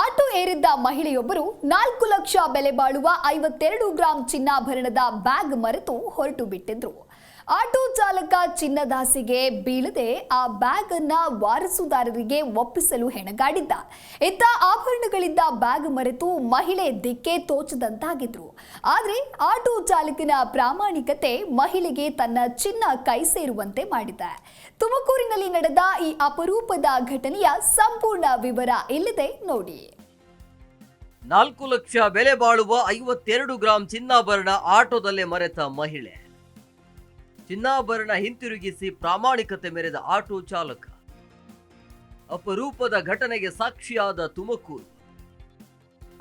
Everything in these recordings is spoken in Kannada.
ಆಟೋ ಏರಿದ್ದ ಮಹಿಳೆಯೊಬ್ಬರು 4 ಲಕ್ಷ ಬೆಲೆ ಬಾಳುವ 52 ಗ್ರಾಂ ಚಿನ್ನಾಭರಣದ ಬ್ಯಾಗ್ ಮರೆತು ಹೊರಟು ಬಿಟ್ಟಿದ್ರು. ಆಟೋ ಚಾಲಕ ಚಿನ್ನದಾಸೆಗೆ ಬೀಳದೆ ಆ ಬ್ಯಾಗ್ ಅನ್ನ ವಾರಸುದಾರರಿಗೆ ಒಪ್ಪಿಸಲು ಹೆಣಗಾಡಿದ್ದ. ಇತ್ತ ಆಭರಣಗಳಿದ್ದ ಬ್ಯಾಗ್ ಮರೆತು ಮಹಿಳೆ ದಿಕ್ಕೆ ತೋಚದಂತಾಗಿದ್ರು. ಆದ್ರೆ ಆಟೋ ಚಾಲಕನ ಪ್ರಾಮಾಣಿಕತೆ ಮಹಿಳೆಗೆ ತನ್ನ ಚಿನ್ನ ಕೈ ಸೇರುವಂತೆ ಮಾಡಿದೆ. ತುಮಕೂರಿನಲ್ಲಿ ನಡೆದ ಈ ಅಪರೂಪದ ಘಟನೆಯ ಸಂಪೂರ್ಣ ವಿವರ ಇಲ್ಲಿದೆ ನೋಡಿ. 4 ಲಕ್ಷ ಬೆಲೆ ಬಾಳುವ 52 ಗ್ರಾಂ ಚಿನ್ನಾಭರಣ ಆಟೋದಲ್ಲೇ ಮರೆತ ಮಹಿಳೆ. ಚಿನ್ನಾಭರಣ ಹಿಂತಿರುಗಿಸಿ ಪ್ರಾಮಾಣಿಕತೆ ಮೆರೆದ ಆಟೋ ಚಾಲಕ. ಅಪರೂಪದ ಘಟನೆಗೆ ಸಾಕ್ಷಿಯಾದ ತುಮಕೂರು.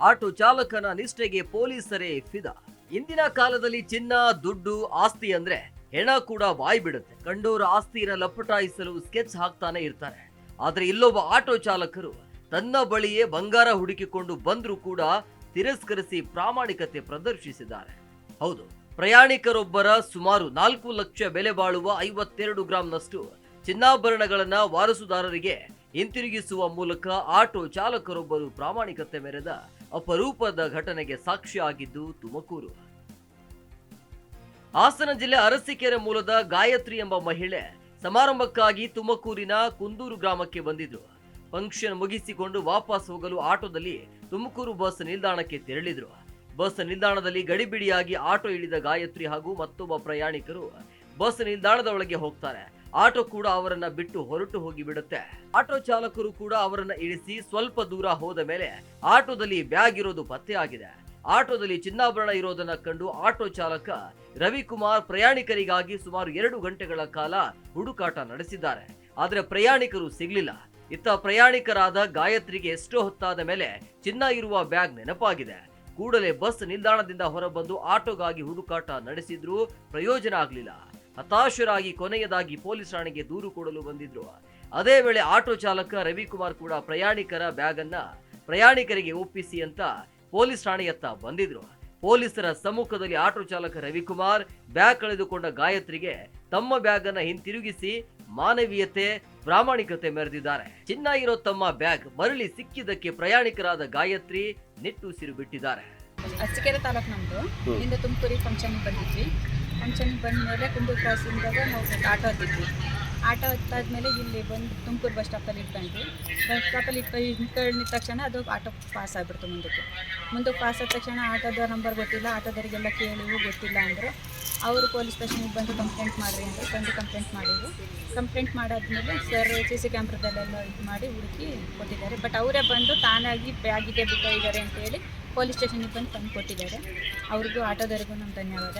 ಆಟೋ ಚಾಲಕನ ನಿಷ್ಠೆಗೆ ಪೊಲೀಸರೇ ಫಿದಾ. ಇಂದಿನ ಕಾಲದಲ್ಲಿ ಚಿನ್ನ, ದುಡ್ಡು, ಆಸ್ತಿ ಅಂದ್ರೆ ಹೆಣ ಕೂಡ ಬಾಯಿ ಬಿಡುತ್ತೆ. ಕಂಡೋರ ಆಸ್ತಿನ ಲಪಟಾಯಿಸಲು ಸ್ಕೆಚ್ ಹಾಕ್ತಾನೆ ಇರ್ತಾರೆ. ಆದ್ರೆ ಇಲ್ಲೊಬ್ಬ ಆಟೋ ಚಾಲಕರು ತನ್ನ ಬಳಿಯೇ ಬಂಗಾರ ಹುಡುಕಿಕೊಂಡು ಬಂದ್ರೂ ಕೂಡ ತಿರಸ್ಕರಿಸಿ ಪ್ರಾಮಾಣಿಕತೆ ಪ್ರದರ್ಶಿಸಿದ್ದಾರೆ. ಹೌದು, ಪ್ರಯಾಣಿಕರೊಬ್ಬರ ಸುಮಾರು 4 ಲಕ್ಷ ಬೆಲೆ ಬಾಳುವ 52 ಗ್ರಾಂನಷ್ಟು ಚಿನ್ನಾಭರಣಗಳನ್ನ ವಾರಸುದಾರರಿಗೆ ಹಿಂತಿರುಗಿಸುವ ಮೂಲಕ ಆಟೋ ಚಾಲಕರೊಬ್ಬರು ಪ್ರಾಮಾಣಿಕತೆ ಮೆರೆದ ಅಪರೂಪದ ಘಟನೆಗೆ ಸಾಕ್ಷಿಯಾಗಿದ್ದು ತುಮಕೂರು. ಹಾಸನ ಜಿಲ್ಲೆ ಅರಸೀಕೆರೆ ಮೂಲದ ಗಾಯತ್ರಿ ಎಂಬ ಮಹಿಳೆ ಸಮಾರಂಭಕ್ಕಾಗಿ ತುಮಕೂರಿನ ಕುಂದೂರು ಗ್ರಾಮಕ್ಕೆ ಬಂದಿದ್ರು. ಫಂಕ್ಷನ್ ಮುಗಿಸಿಕೊಂಡು ವಾಪಸ್ ಹೋಗಲು ಆಟೋದಲ್ಲಿ ತುಮಕೂರು ಬಸ್ ನಿಲ್ದಾಣಕ್ಕೆ ತೆರಳಿದ್ರು. ಬಸ್ ನಿಲ್ದಾಣದಲ್ಲಿ ಗಡಿಬಿಡಿಯಾಗಿ ಆಟೋ ಇಳಿದ ಗಾಯತ್ರಿ ಹಾಗೂ ಮತ್ತೊಬ್ಬ ಪ್ರಯಾಣಿಕರು ಬಸ್ ನಿಲ್ದಾಣದ ಒಳಗೆ ಹೋಗ್ತಾರೆ. ಆಟೋ ಕೂಡ ಅವರನ್ನ ಬಿಟ್ಟು ಹೊರಟು ಹೋಗಿ ಬಿಡುತ್ತೆ. ಆಟೋ ಚಾಲಕರು ಕೂಡ ಅವರನ್ನ ಇಳಿಸಿ ಸ್ವಲ್ಪ ದೂರ ಹೋದ ಮೇಲೆ ಆಟೋದಲ್ಲಿ ಬ್ಯಾಗ್ ಇರೋದು ಪತ್ತೆಯಾಗಿದೆ. ಆಟೋದಲ್ಲಿ ಚಿನ್ನಾಭರಣ ಇರೋದನ್ನ ಕಂಡು ಆಟೋ ಚಾಲಕ ರವಿಕುಮಾರ್ ಪ್ರಯಾಣಿಕರಿಗಾಗಿ ಸುಮಾರು 2 ಗಂಟೆಗಳ ಕಾಲ ಹುಡುಕಾಟ ನಡೆಸಿದ್ದಾರೆ. ಆದ್ರೆ ಪ್ರಯಾಣಿಕರು ಸಿಗ್ಲಿಲ್ಲ. ಇತ್ತ ಪ್ರಯಾಣಿಕರಾದ ಗಾಯತ್ರಿಗೆ ಎಷ್ಟೋ ಹೊತ್ತಾದ ಮೇಲೆ ಚಿನ್ನ ಇರುವ ಬ್ಯಾಗ್ ನೆನಪಾಗಿದೆ. ಕೂಡಲೇ ಬಸ್ ನಿಲ್ದಾಣದಿಂದ ಹೊರಬಂದು ಆಟೋಗಾಗಿ ಹುಡುಕಾಟ ನಡೆಸಿದ್ರು, ಪ್ರಯೋಜನ ಆಗ್ಲಿಲ್ಲ. ಹತಾಶರಾಗಿ ಕೊನೆಯದಾಗಿ ಪೊಲೀಸ್ ಠಾಣೆಗೆ ದೂರು ಕೊಡಲು ಬಂದಿದ್ರು. ಅದೇ ವೇಳೆ ಆಟೋ ಚಾಲಕ ರವಿಕುಮಾರ್ ಕೂಡ ಪ್ರಯಾಣಿಕರ ಬ್ಯಾಗ್ ಅನ್ನ ಪ್ರಯಾಣಿಕರಿಗೆ ಒಪ್ಪಿಸಿ ಅಂತ ಪೊಲೀಸ್ ಠಾಣೆಯತ್ತ ಬಂದಿದ್ರು. ಪೊಲೀಸರ ಸಮ್ಮುಖದಲ್ಲಿ ಆಟೋ ಚಾಲಕ ರವಿಕುಮಾರ್ ಬ್ಯಾಗ್ ಕಳೆದುಕೊಂಡ ಗಾಯತ್ರಿಗೆ ತಮ್ಮ ಬ್ಯಾಗ್ ಅನ್ನ ಹಿಂತಿರುಗಿಸಿ ಮಾನವೀಯತೆ, ಪ್ರಾಮಾಣಿಕತೆ ಮೆರೆದಿದ್ದಾರೆ. ಚಿನ್ನ ಇರೋ ತಮ್ಮ ಬ್ಯಾಗ್ ಮರಳಿ ಸಿಕ್ಕಿದ್ದಕ್ಕೆ ಪ್ರಯಾಣಿಕರಾದ ಗಾಯತ್ರಿ ನಿಟ್ಟುಸಿರು ಬಿಟ್ಟಿದ್ದಾರೆ. ಅರಸೀಕೆರೆ ತಾಲೂಕು ನಮ್ಮದು. ಇಂದ ತುಮಕೂರಿಗೆ ಫಂಕ್ಷನ್ಗೆ ಬಂದಿದ್ವಿ. ಫಂಕ್ಷನ್ಗೆ ಬಂದ ಮೇಲೆ ಕುಂದೂರು ಕ್ರಾಸಿಂದಾಗ ನಾವು ಆಟೋ ಹತ್ತಿದ್ವಿ. ಆಟೋ ಹತ್ತಾದ್ಮೇಲೆ ಇಲ್ಲಿ ಬಂದು ತುಮಕೂರು ಬಸ್ ಸ್ಟಾಪಲ್ಲಿ ಇಟ್ಕೊಂಡ್ವಿ. ಬಸ್ ಸ್ಟಾಪಲ್ಲಿ ಇಟ್ಕೊಂಡಿದ ತಕ್ಷಣ ಅದು ಆಟೋ ಪಾಸ್ ಆಗಿಬಿಡ್ತು. ಮುಂದಕ್ಕೆ ಪಾಸ್ ಆದ ತಕ್ಷಣ ಆಟೋದ ನಂಬರ್ ಗೊತ್ತಿಲ್ಲ, ಆಟೋದವರಿಗೆಲ್ಲ ಕೇಳಿವು ಗೊತ್ತಿಲ್ಲ ಅಂದರು. ಅವರು ಪೊಲೀಸ್ ಸ್ಟೇಷನ್ಗೆ ಬಂದು ಕಂಪ್ಲೇಂಟ್ ಮಾಡಿರಿ ಅಂತ ಬಂದು ಕಂಪ್ಲೇಂಟ್ ಮಾಡಿದ್ರು. ಕಂಪ್ಲೇಂಟ್ ಮಾಡಾದ್ಮೇಲೆ ಸರ್ CC ಕ್ಯಾಮ್ರಾದಲ್ಲೆಲ್ಲ ಇದು ಮಾಡಿ ಹುಡುಕಿ ಕೊಟ್ಟಿದ್ದಾರೆ. ಬಟ್ ಅವರೇ ಬಂದು ತಾನಾಗಿ ಬ್ಯಾಗಿಗೆ ಬಿಟ್ಟಿದ್ದಾರೆ ಅಂತೇಳಿ ಪೊಲೀಸ್ ಸ್ಟೇಷನ್ಗೆ ಬಂದು ತಂದು ಕೊಟ್ಟಿದ್ದಾರೆ. ಅವ್ರಿಗೂ ಆಟೋದವರಿಗೂ ನಮ್ಮ ಧನ್ಯವಾದ,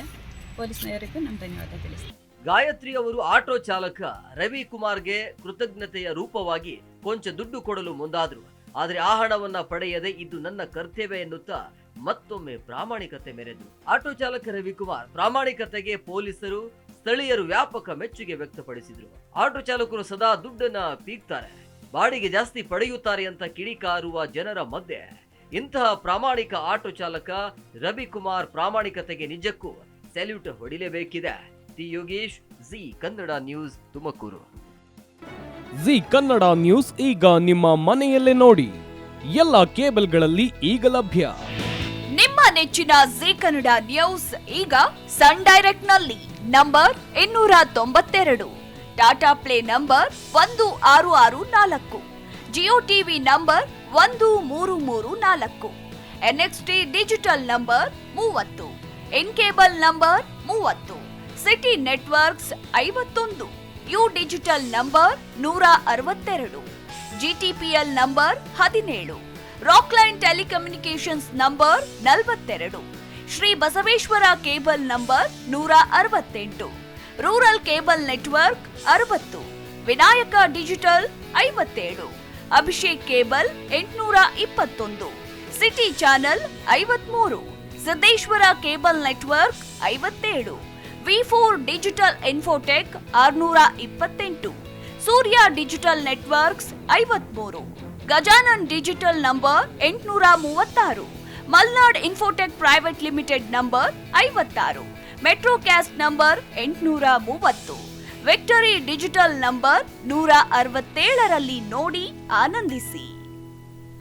ಪೊಲೀಸ್ನವರಿಗೂ ನಮ್ಮ ಧನ್ಯವಾದ ತಿಳಿಸ್ತೀನಿ. ಗಾಯತ್ರಿ ಅವರು ಆಟೋ ಚಾಲಕ ರವಿಕುಮಾರ್ಗೆ ಕೃತಜ್ಞತೆಯ ರೂಪವಾಗಿ ಕೊಂಚ ದುಡ್ಡು ಕೊಡಲು ಮುಂದಾದ್ರು. ಆದ್ರೆ ಆ ಹಣವನ್ನ ಪಡೆಯದೆ ಇದು ನನ್ನ ಕರ್ತವ್ಯ ಎನ್ನುತ್ತಾ ಮತ್ತೊಮ್ಮೆ ಪ್ರಾಮಾಣಿಕತೆ ಮೆರೆದು ಆಟೋ ಚಾಲಕ ರವಿಕುಮಾರ್ ಪ್ರಾಮಾಣಿಕತೆಗೆ ಪೊಲೀಸರು, ಸ್ಥಳೀಯರು ವ್ಯಾಪಕ ಮೆಚ್ಚುಗೆ ವ್ಯಕ್ತಪಡಿಸಿದ್ರು. ಆಟೋ ಚಾಲಕರು ಸದಾ ದುಡ್ಡನ್ನ ಪೀಕ್ತಾರೆ, ಬಾಡಿಗೆ ಜಾಸ್ತಿ ಪಡೆಯುತ್ತಾರೆ ಅಂತ ಕಿಡಿಕಾರುವ ಜನರ ಮಧ್ಯೆ ಇಂತಹ ಪ್ರಾಮಾಣಿಕ ಆಟೋ ಚಾಲಕ ರವಿಕುಮಾರ್ ಪ್ರಾಮಾಣಿಕತೆಗೆ ನಿಜಕ್ಕೂ ಸೆಲ್ಯೂಟ್ ಹೊಡಿಲೇಬೇಕಿದೆ. T Yogesh, Zee Kannada news, Tumakuru. Zee Kannada news ಈಗ ನಿಮ್ಮ ಮನೆಯಲ್ಲೇ ನೋಡಿ. ಎಲ್ಲ ಕೇಬಲ್ಗಳಲ್ಲಿ ಈಗ ಲಭ್ಯ. ನಿಮ್ಮ ನೆಚ್ಚಿನ ಜಿ ಕನ್ನಡ ನ್ಯೂಸ್ ಈಗ ಸನ್ ಡೈರೆಕ್ಟ್ ನಲ್ಲಿ number 292, Tata play number 1664, Jio TV number 1334, NXT digital number 30, in cable number 30, city networks 51, U digital number 162, GTPL number 17, Rockline telecommunications number 42, Shri Basaveshwara cable number 168, rural cable network 60, Vinayaka digital 57, Abhishek cable 821, city channel 53, Siddeshwara cable network 57, V4 digital Infotech 628, Surya digital networks 53, Gajanan digital number 836, Malnad Infotech private limited number 56, Metrocast number 830, Victory digital number 167ರಲ್ಲಿ ನೋಡಿ ಆನಂದಿಸಿ.